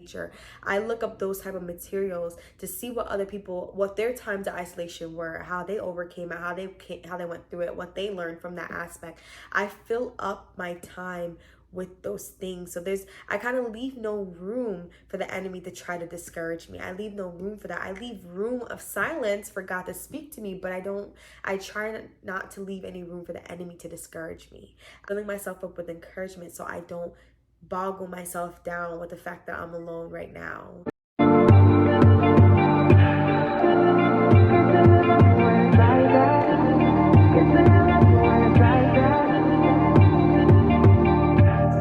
nature. I look up those type of materials to see what other people, what their times of isolation were, how they overcame it, how they went through it, what they learned from that aspect. I fill up my time with those things. So I kind of leave no room for the enemy to try to discourage me. I leave no room for that. I leave room of silence for God to speak to me, but I try not to leave any room for the enemy to discourage me. Filling myself up with encouragement so I don't boggle myself down with the fact that I'm alone right now.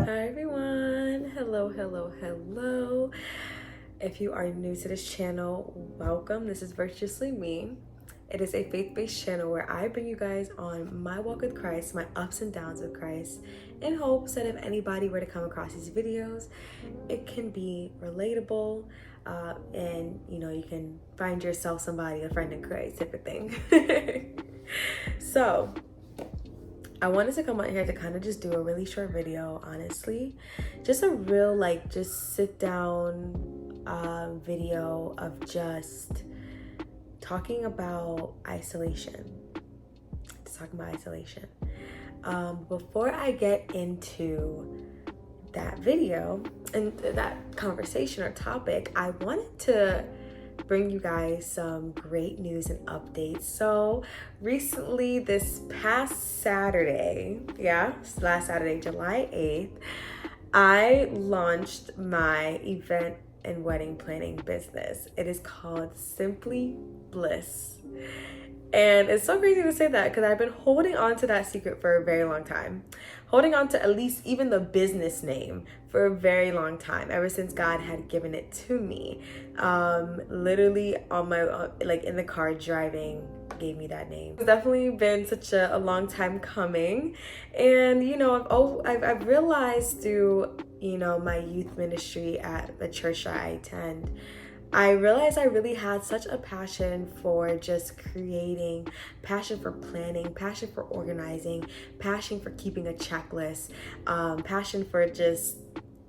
Hi everyone. Hello. If you are new to this channel, welcome. This is Virtuously Me. It is a faith-based channel where I bring you guys on my walk with Christ, my ups and downs with Christ, in hopes that if anybody were to come across these videos, it can be relatable, and you can find yourself somebody, a friend in Christ type of thing. So I wanted to come out here to kind of just do a really short video, honestly. Just a real, just sit down video of just talking about isolation. Before I get into that video and that conversation or topic, I wanted to bring you guys some great news and updates. So recently, this past Saturday, last Saturday, July 8th, I launched my event and wedding planning business. It is called Simply Bliss. And it's so crazy to say that because I've been holding on to that secret for a very long time. Holding on to at least even the business name for a very long time, ever since God had given it to me. Literally on my, in the car driving, gave me that name. It's definitely been such a long time coming. And, I've realized through, my youth ministry at the church that I attend, I realized I really had such a passion for just creating, passion for planning, passion for organizing, passion for keeping a checklist, passion for just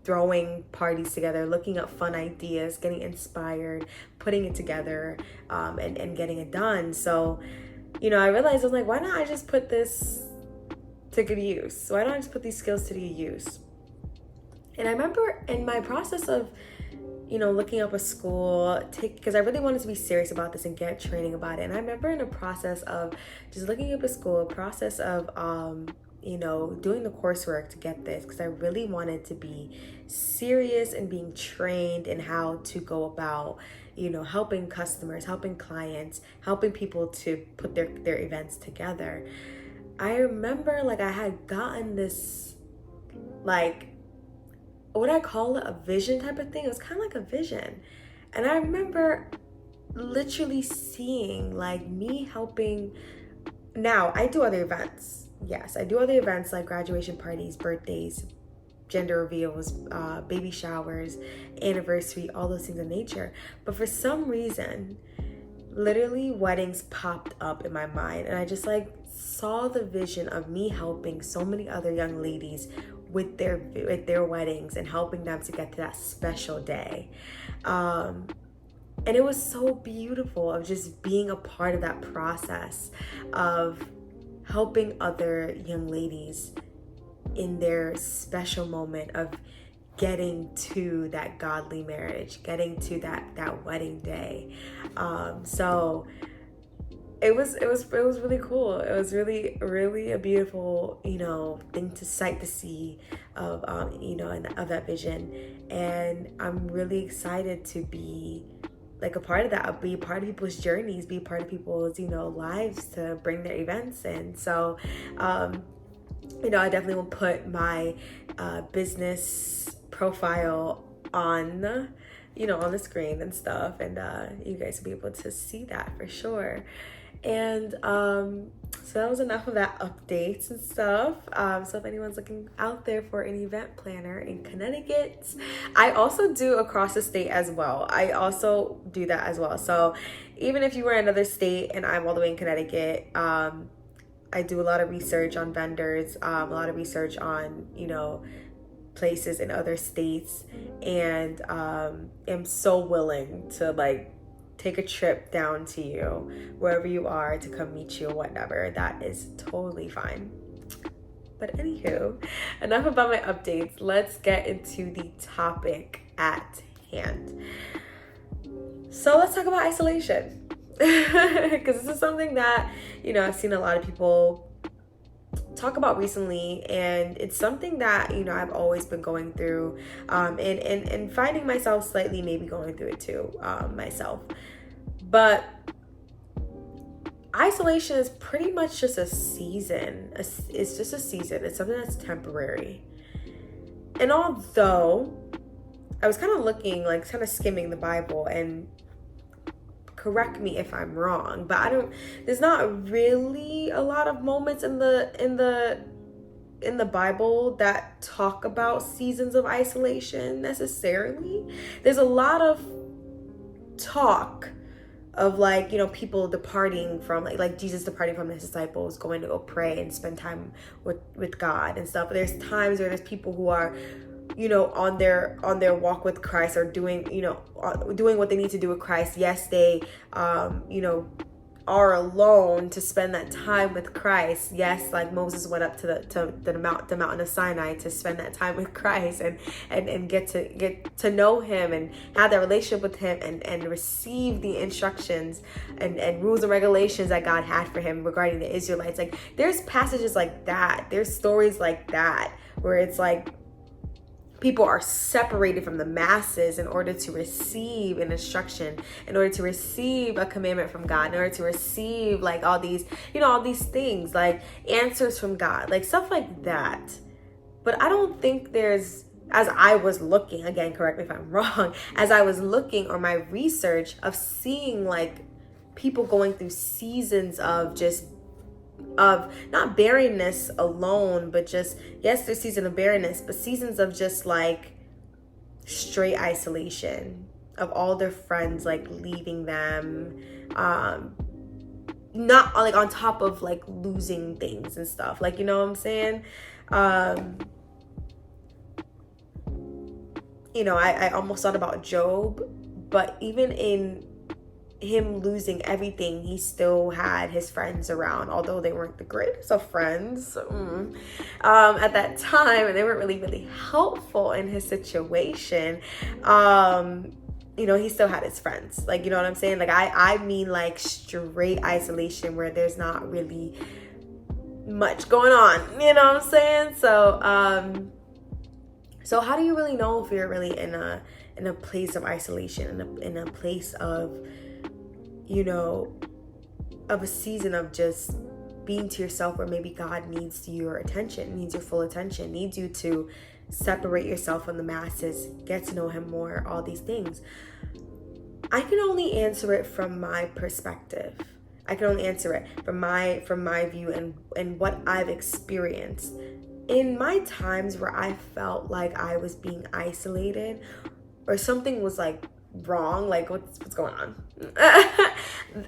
throwing parties together, looking up fun ideas, getting inspired, putting it together, and getting it done. So, I realized I was like, why not I just put this to good use? Why don't I just put these skills to good use? And I remember in my process of looking up a school, because I really wanted to be serious about this and get training about it. And I remember in a process of just looking up a school, process of, doing the coursework to get this, because I really wanted to be serious and being trained in how to go about, helping customers, helping clients, helping people to put their events together. I remember I had gotten this, what I call it, a vision type of thing. It was kind of like a vision. And I remember literally seeing me helping. Now I do other events. Yes, I do other events like graduation parties, birthdays, gender reveals, baby showers, anniversary, all those things of nature. But for some reason, literally weddings popped up in my mind. And I just saw the vision of me helping so many other young ladies with their weddings and helping them to get to that special day. And it was so beautiful of just being a part of that process of helping other young ladies in their special moment of getting to that godly marriage, getting to that wedding day. So it was really cool. It was really a beautiful, thing to sight to see of, of that vision. And I'm really excited to be a part of that, be a part of people's journeys, be a part of people's, lives, to bring their events in. So, I definitely will put my business profile on, on the screen and stuff. And you guys will be able to see that for sure. And so that was enough of that updates and stuff. So if anyone's looking out there for an event planner in Connecticut, I also do across the state as well. I also do that as well. So even if you were in another state and I'm all the way in Connecticut, I do a lot of research on vendors, a lot of research on, places in other states, and am so willing to like take a trip down to you wherever you are to come meet you or whatever. That is totally fine. But anywho, enough about my updates. Let's get into the topic at hand. So let's talk about isolation, because this is something that, you know, I've seen a lot of people talk about recently, and it's something that, you know, I've always been going through, and finding myself slightly maybe going through it too, myself. But isolation is pretty much just a season. It's just a season. It's something that's temporary. And although I was kind of looking, like kind of skimming the Bible, and correct me if I'm wrong, but there's not really a lot of moments in the Bible that talk about seasons of isolation necessarily. There's a lot of talk of, like, you know, people departing from, like Jesus departing from his disciples, going to go pray and spend time with God and stuff. But there's times where there's people who are, you know, on their walk with Christ, or doing, you know, doing what they need to do with Christ. Yes, they you know, are alone to spend that time with Christ. Yes, like Moses went up to the mountain of Sinai to spend that time with Christ, and get to know him and have that relationship with him, and receive the instructions and rules and regulations that God had for him regarding the Israelites. Like, there's passages like that, there's stories like that, where it's like people are separated from the masses in order to receive an instruction, in order to receive a commandment from God, in order to receive, like, all these, you know, all these things, like answers from God, like stuff like that. But I don't think there's, as I was looking, again, correct me if I'm wrong, as I was looking, or my research of seeing, like, people going through seasons of just, of not barrenness alone, but just, yes, there's season of barrenness, but seasons of just like straight isolation, of all their friends like leaving them, not like on top of like losing things and stuff, like, you know what I'm saying? You know, I almost thought about Job, but even in him losing everything, he still had his friends around, although they weren't the greatest of friends at that time, and they weren't really helpful in his situation. You know, he still had his friends, like, you know what I'm saying? Like, I mean, like, straight isolation where there's not really much going on, you know what I'm saying? So how do you really know if you're really in a place of isolation, in a place of, you know, of a season of just being to yourself, where maybe God needs your attention, needs your full attention, needs you to separate yourself from the masses, get to know him more, all these things? I can only answer it from my perspective. I can only answer it from my view and what I've experienced. In my times where I felt like I was being isolated, or something was like wrong, like what's going on?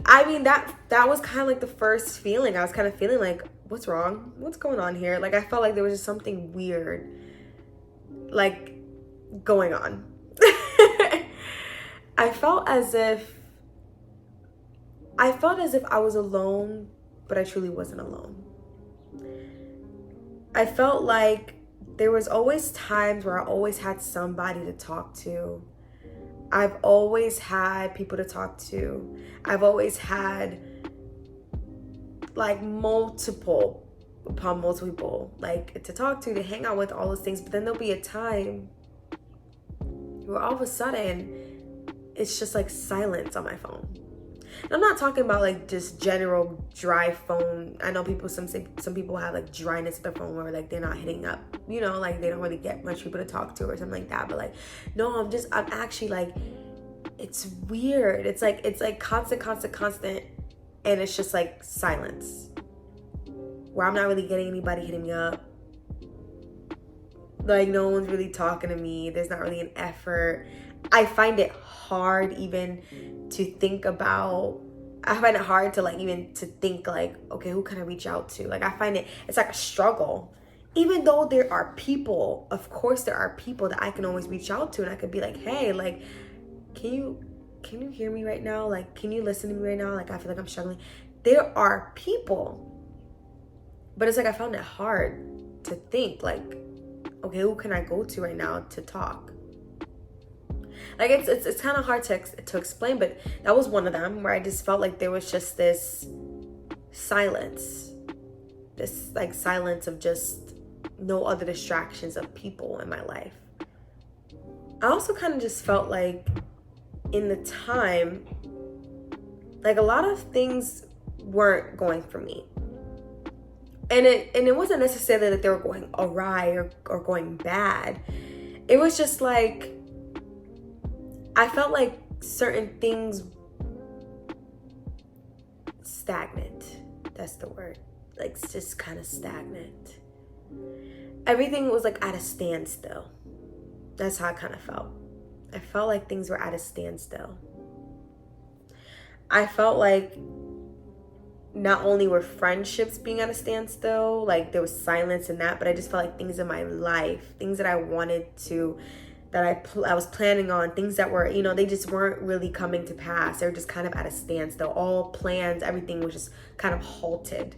I mean, that was kind of like the first feeling. I was kind of feeling like, what's wrong? What's going on here? Like, I felt like there was just something weird, like, going on. I felt as if I was alone, but I truly wasn't alone. I felt like there was always times where I always had somebody to talk to. I've always had people to talk to. I've always had like multiple people like to talk to hang out with, all those things. But then there'll be a time where all of a sudden it's just like silence on my phone. And I'm not talking about like just general dry phone. I know some people have like dryness of their phone where like they're not hitting up, you know, like they don't really get much people to talk to or something like that. But like, no, I'm actually like, it's weird. It's like constant. And it's just like silence, where I'm not really getting anybody hitting me up. Like, no one's really talking to me. There's not really an effort. I find it hard even to think about. I find it hard to like even to think like, okay, who can I reach out to? Like, I find it's like a struggle. Even though there are people, of course there are people that I can always reach out to, and I could be like, hey, like, can you hear me right now? Like, can you listen to me right now? Like, I feel like I'm struggling. There are people. But it's like I found it hard to think, like, okay, who can I go to right now to talk? Like, it's kind of hard to explain, but that was one of them where I just felt like there was just this silence. This, like, silence of just no other distractions of people in my life. I also kind of just felt like in the time, like, a lot of things weren't going for me. And it wasn't necessarily that they were going awry or going bad. It was just like, I felt like certain things stagnant. That's the word. Like, it's just kind of stagnant. Everything was like at a standstill. That's how I kind of felt. I felt like things were at a standstill. I felt like not only were friendships being at a standstill, like there was silence in that, but I just felt like things in my life, things that I wanted to, that I was planning on, things that were, they just weren't really coming to pass. They were just kind of at a standstill. All plans, everything was just kind of halted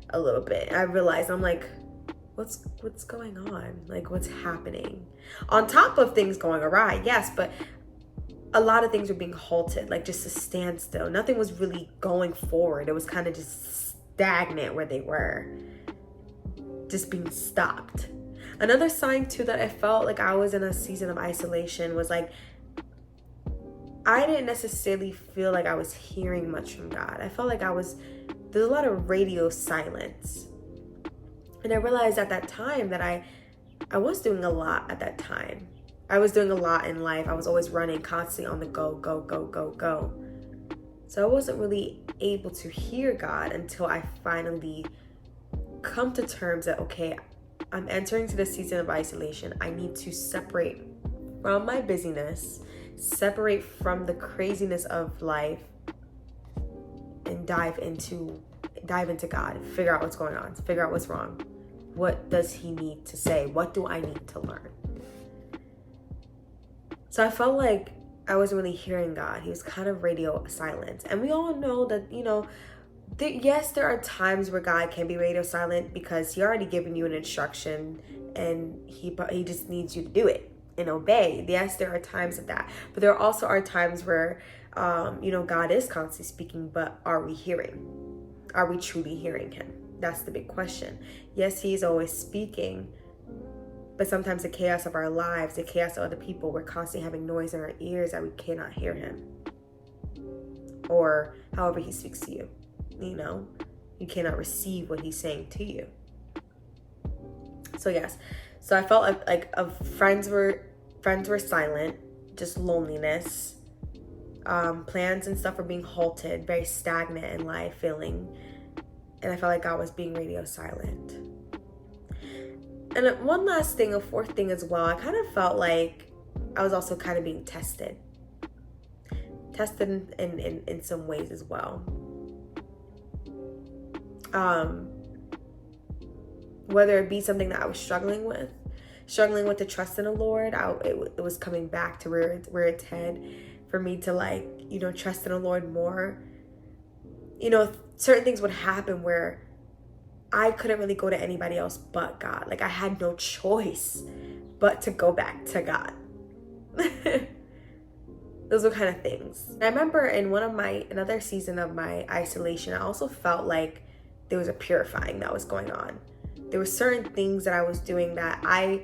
a little bit. I realized, I'm like, what's going on? Like, what's happening? On top of things going awry, yes, but a lot of things were being halted, like just a standstill. Nothing was really going forward. It was kind of just stagnant where they were, just being stopped. Another sign too that I felt like I was in a season of isolation was like, I didn't necessarily feel like I was hearing much from God. I felt like there's a lot of radio silence. And I realized at that time that I was doing a lot at that time. I was doing a lot in life. I was always running, constantly on the go, go, go, go, go. So I wasn't really able to hear God until I finally come to terms that, okay, I'm entering to the season of isolation. I need to separate from my busyness, separate from the craziness of life, and dive into God, figure out what's going on, figure out what's wrong. What does he need to say? What do I need to learn? So I felt like I wasn't really hearing God. He was kind of radio silent. And we all know that, yes, there are times where God can be radio silent because he already given you an instruction and he just needs you to do it and obey. Yes, there are times of that. But there also are times where, God is constantly speaking, but are we hearing? Are we truly hearing him? That's the big question. Yes, he's always speaking, but sometimes the chaos of our lives, the chaos of other people, we're constantly having noise in our ears that we cannot hear him. Or however he speaks to you, you cannot receive what he's saying to you. So yes, so I felt like friends were silent, just loneliness. Plans and stuff were being halted, very stagnant in life, feeling. And I felt like God was being radio silent. And one last thing, a fourth thing as well, I kind of felt like I was also kind of being tested. Tested in some ways as well. Whether it be something that I was struggling with the trust in the Lord, it was coming back to where it's head for me to trust in the Lord more. Certain things would happen where I couldn't really go to anybody else but God. Like, I had no choice but to go back to God. Those were kind of things. And I remember in another season of my isolation, I also felt like there was a purifying that was going on. There were certain things that I was doing that I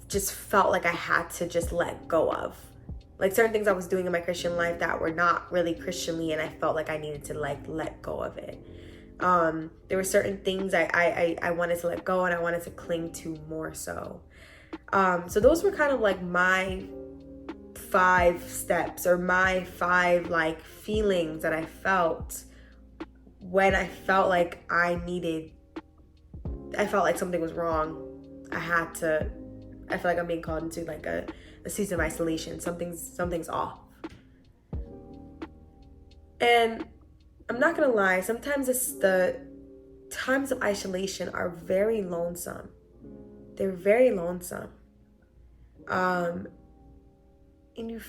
just felt like I had to just let go of. Like, certain things I was doing in my Christian life that were not really Christianly, and I felt like I needed to let go of it. There were certain things I wanted to let go and I wanted to cling to more so. So those were kind of like my 5 steps or my 5 feelings that I felt when I felt like I felt like something was wrong. I feel like I'm being called into a season of isolation. Something's off. And I'm not gonna lie, sometimes it's the times of isolation are very lonesome. They're very lonesome. And you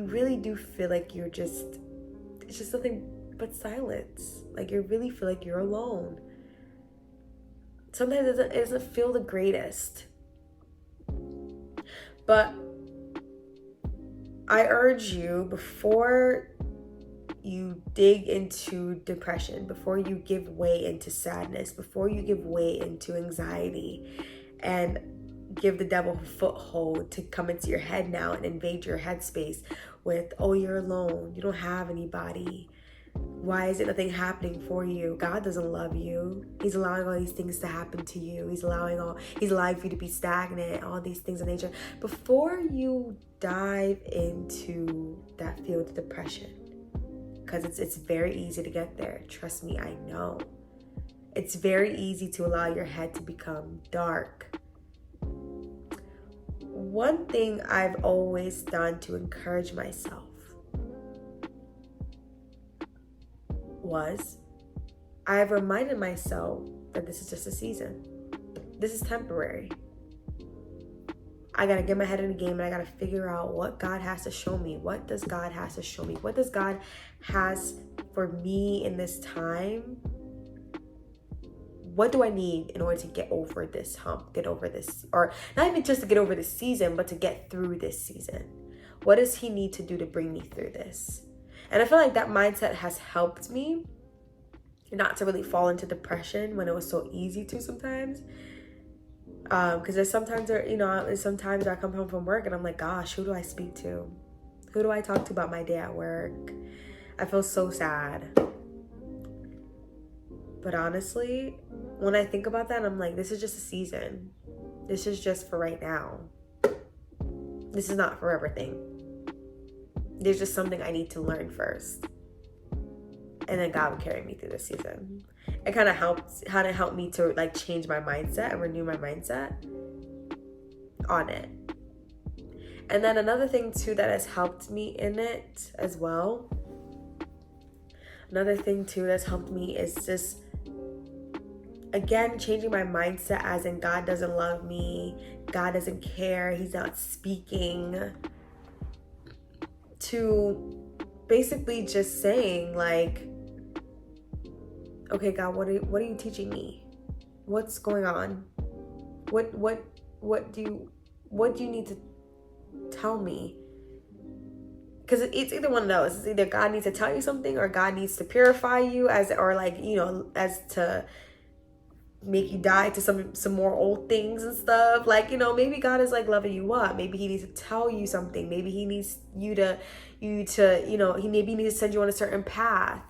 really do feel like it's just nothing but silence. Like you really feel like you're alone. Sometimes it doesn't feel the greatest. But I urge you, before you dig into depression, before you give way into sadness, before you give way into anxiety and give the devil a foothold to come into your head now and invade your headspace with, oh, you're alone, you don't have anybody, why is it nothing happening for you? God doesn't love you. He's allowing all these things to happen to you. He's allowing for you to be stagnant, all these things of nature. Before you dive into that field of depression, because it's very easy to get there. Trust me, I know. It's very easy to allow your head to become dark. One thing I've always done to encourage myself was I've reminded myself that this is just a season. This is temporary. I gotta get my head in the game and I gotta figure out what God has to show me. What does God has to show me? What does God has for me in this time? What do I need in order to get over this hump, get over this, or not even just to get over this season, but to get through this season? What does he need to do to bring me through this? And I feel like that mindset has helped me not to really fall into depression when it was so easy to sometimes. Because there's sometimes I come home from work and I'm like, gosh, who do I speak to? Who do I talk to about my day at work? I feel so sad. But honestly, when I think about that, I'm like, this is just a season. This is just for right now. This is not for everything. There's just something I need to learn first. And then God will carry me through this season. It kind of helped me to like change my mindset and renew my mindset on it. And then another thing too that has helped me in it as well. Another thing too that's helped me is just, again, changing my mindset as in God doesn't love me. God doesn't care. He's not speaking. To basically just saying like, okay, God, what are you teaching me? What's going on? What do you need to tell me? Because it's either one of those. It's either God needs to tell you something or God needs to purify you as to make you die to some more old things and stuff. Like, maybe God is like loving you up. Maybe he needs to tell you something. Maybe he needs he maybe needs to send you on a certain path.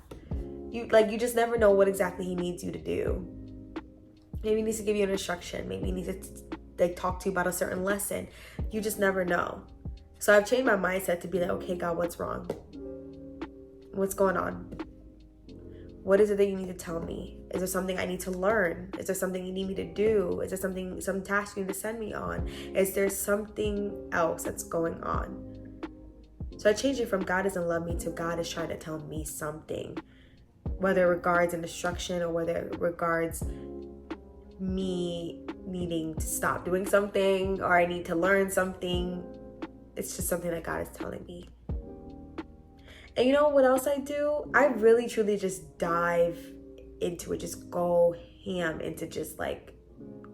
You just never know what exactly he needs you to do. Maybe he needs to give you an instruction. Maybe he needs to talk to you about a certain lesson. You just never know. So I've changed my mindset to be like, okay, God, what's wrong? What's going on? What is it that you need to tell me? Is there something I need to learn? Is there something you need me to do? Is there some task you need to send me on? Is there something else that's going on? So I changed it from God doesn't love me to God is trying to tell me something. Whether it regards an instruction or whether it regards me needing to stop doing something or I need to learn something. It's just something that God is telling me. And you know what else I do? I really truly just dive into it. Just go ham into just like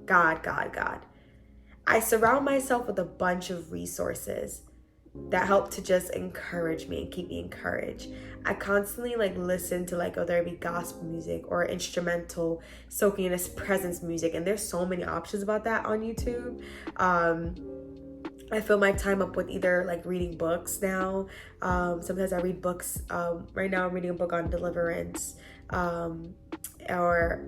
God. I surround myself with a bunch of resources that help to just encourage me and keep me encouraged. I constantly listen to whether it be gospel music or instrumental soaking in his presence music. And there's so many options about that on YouTube. I fill my time up with either other books now. Sometimes I read books. Right now I'm reading a book on deliverance. Or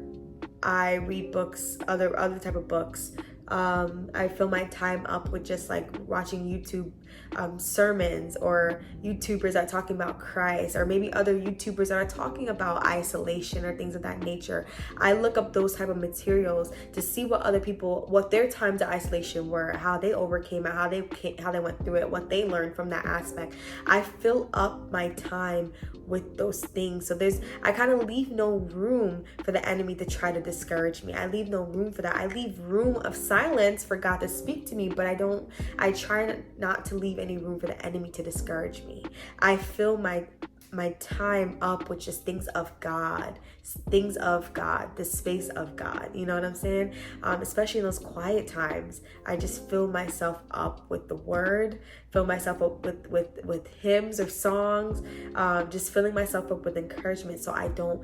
I read books, other type of books I fill my time up with just like watching YouTube sermons, or YouTubers that are talking about Christ, or maybe other YouTubers that are talking about isolation or things of that nature. I look up those type of materials to see what other people, what their times of isolation were, how they overcame it, how they went through it, what they learned from that aspect. I fill up my time with those things. So I kind of leave no room for the enemy to try to discourage me. I leave no room for that. I leave room of silence for God to speak to me, but I try not to leave any room for the enemy to discourage me. I fill my time up with just things of God, the space of God. You know what I'm saying? Especially in those quiet times, I just fill myself up with the word, fill myself up with hymns or songs, just filling myself up with encouragement so I don't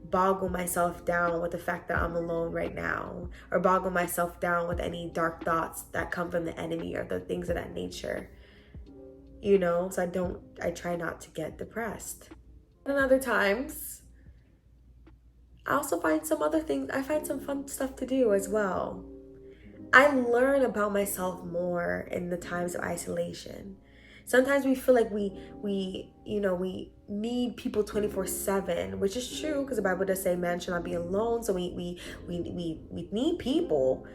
boggle myself down with the fact that I'm alone right now, or boggle myself down with any dark thoughts that come from the enemy or the things of that nature. You know, so I try not to get depressed. And other times, I also find some other things, I find some fun stuff to do as well. I learn about myself more in the times of isolation. Sometimes we feel like we need people 24/7, which is true because the Bible does say man should not be alone. So we need people,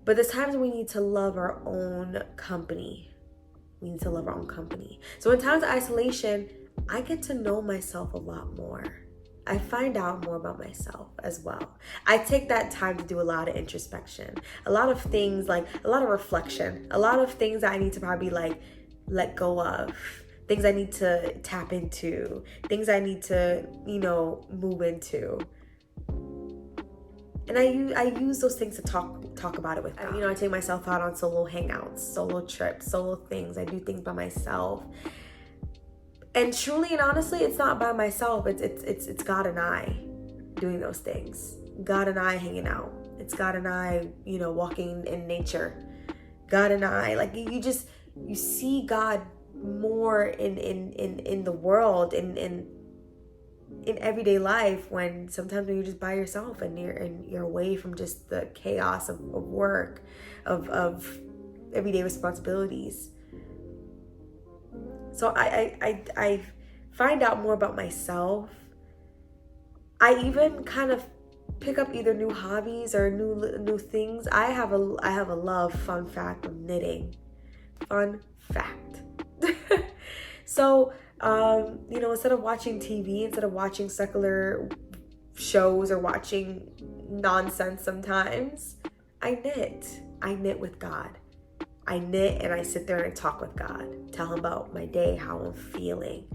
but there's times we need to love our own company. We need to love our own company. So in times of isolation, I get to know myself a lot more. I find out more about myself as well. I take that time to do a lot of introspection, a lot of things, like a lot of reflection, a lot of things that I need to probably like let go of, things I need to tap into, things I need to, move into. And I use those things to talk about it with God. I take myself out on solo hangouts, solo trips, solo things. I do things by myself. And truly and honestly, it's not by myself. It's God and I doing those things. God and I hanging out. It's God and I, walking in nature. God and I, like you see God more in the world, in everyday life, when sometimes when you're just by yourself and you're away from just the chaos of work, of everyday responsibilities. So I find out more about myself. I even kind of pick up either new hobbies or new things. I have a fun fact of knitting. Fun fact. So instead of watching TV, instead of watching secular shows or watching nonsense sometimes, I knit with God. I knit and I sit there and I talk with God, tell him about my day, how I'm feeling.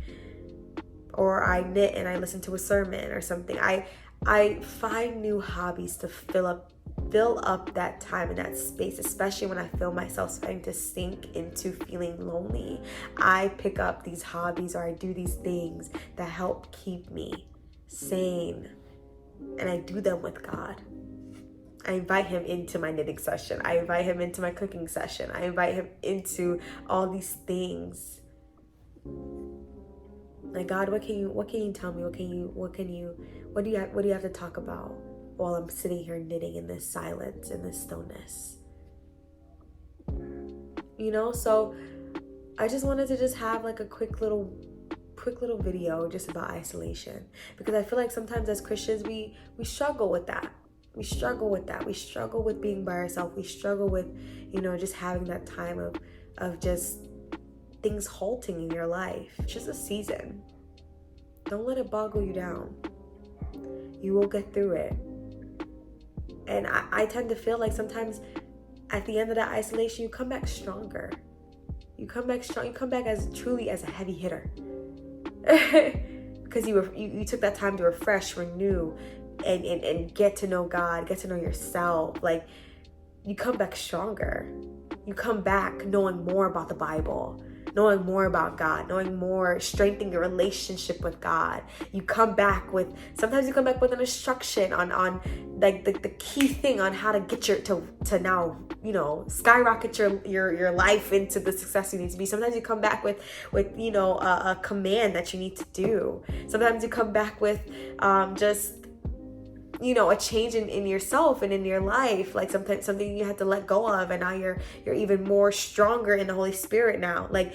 Or I knit and I listen to a sermon or something. I find new hobbies to fill up that time and that space, especially when I feel myself starting to sink into feeling lonely. I pick up these hobbies or I do these things that help keep me sane, and I do them with God. I invite him into my knitting session. I invite him into my cooking session. I invite him into all these things. Like, God, what can you tell me? What do you have to talk about while I'm sitting here knitting in this silence, in this stillness? So I just wanted to just have like a quick little video just about isolation, because I feel like sometimes as Christians we struggle with that. We struggle with being by ourselves. We struggle with, just having that time of just things halting in your life. It's just a season. Don't let it boggle you down. You will get through it. And I tend to feel like sometimes at the end of that isolation, you come back stronger. You come back strong. You come back as truly as a heavy hitter. Because you took that time to refresh, renew, and get to know God, get to know yourself. Like, you come back stronger. You come back knowing more about the Bible, knowing more about God, knowing more, strengthening your relationship with God. Sometimes you come back with an instruction on like the key thing on how to get to now, skyrocket your life into the success you need to be. Sometimes you come back with a command that you need to do. Sometimes you come back with just a change in yourself and in your life, like something you had to let go of, and now you're even more stronger in the Holy Spirit now. Like,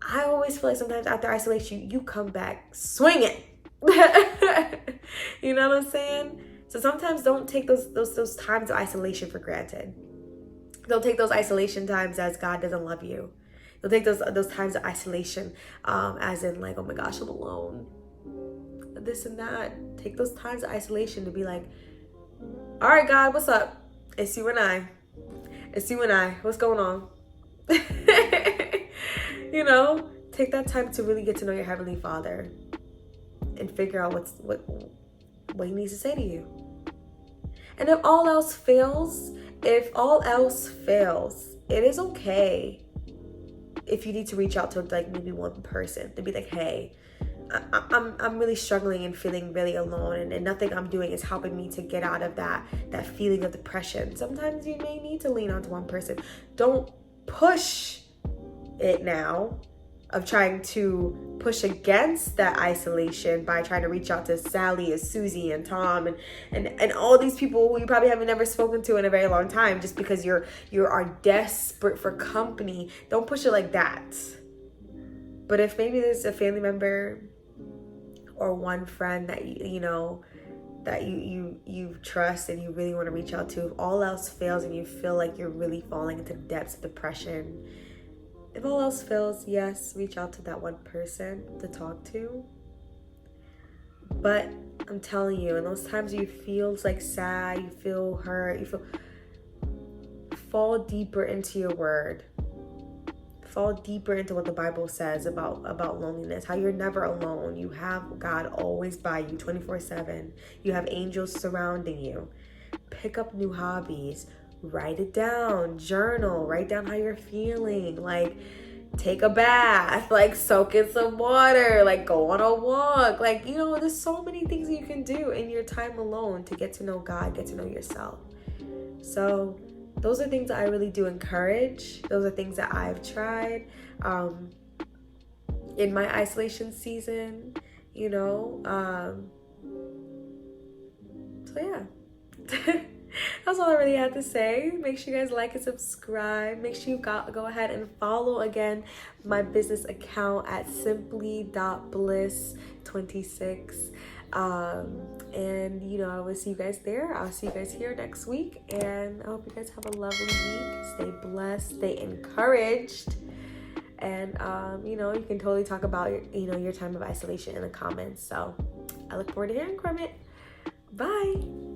I always feel like sometimes after isolation, you come back swinging. You know what I'm saying? So sometimes don't take those times of isolation for granted. Don't take those isolation times as God doesn't love you. Don't take those times of isolation as in like, oh my gosh, I'm alone, this and that. Take those times of isolation to be like, all right, God, what's up? It's you and I. What's going on? Take that time to really get to know your Heavenly Father and figure out what he needs to say to you. And if all else fails, it is okay if you need to reach out to like maybe one person to be like, hey, I'm really struggling and feeling really alone, and nothing I'm doing is helping me to get out of that feeling of depression. Sometimes you may need to lean onto one person. Don't push it now of trying to push against that isolation by trying to reach out to Sally and Susie and Tom and all these people who you probably haven't never spoken to in a very long time, just because you are desperate for company. Don't push it like that. But if maybe there's a family member or one friend that that you trust and you really want to reach out to, if all else fails and you feel like you're really falling into the depths of depression, if all else fails, yes, reach out to that one person to talk to. But I'm telling you, in those times you feel like sad, you feel hurt, fall deeper into your word. Fall deeper into what the Bible says about loneliness, how you're never alone. You have God always by you 24/7. You have angels surrounding you. Pick up new hobbies. Write it down. Journal. Write down how you're feeling. Like, take a bath. Like, soak in some water. Like, go on a walk. Like, there's so many things you can do in your time alone to get to know God, get to know yourself. So those are things that I really do encourage. Those are things that I've tried in my isolation season, So yeah. That's all I really had to say. Make sure you guys like and subscribe. Make sure you go ahead and follow again my business account at simply.bliss26. And I will see you guys there. I'll see you guys here next week, and I hope you guys have a lovely week. Stay blessed, stay encouraged, and you can totally talk about your time of isolation in the comments. So I look forward to hearing from it. Bye.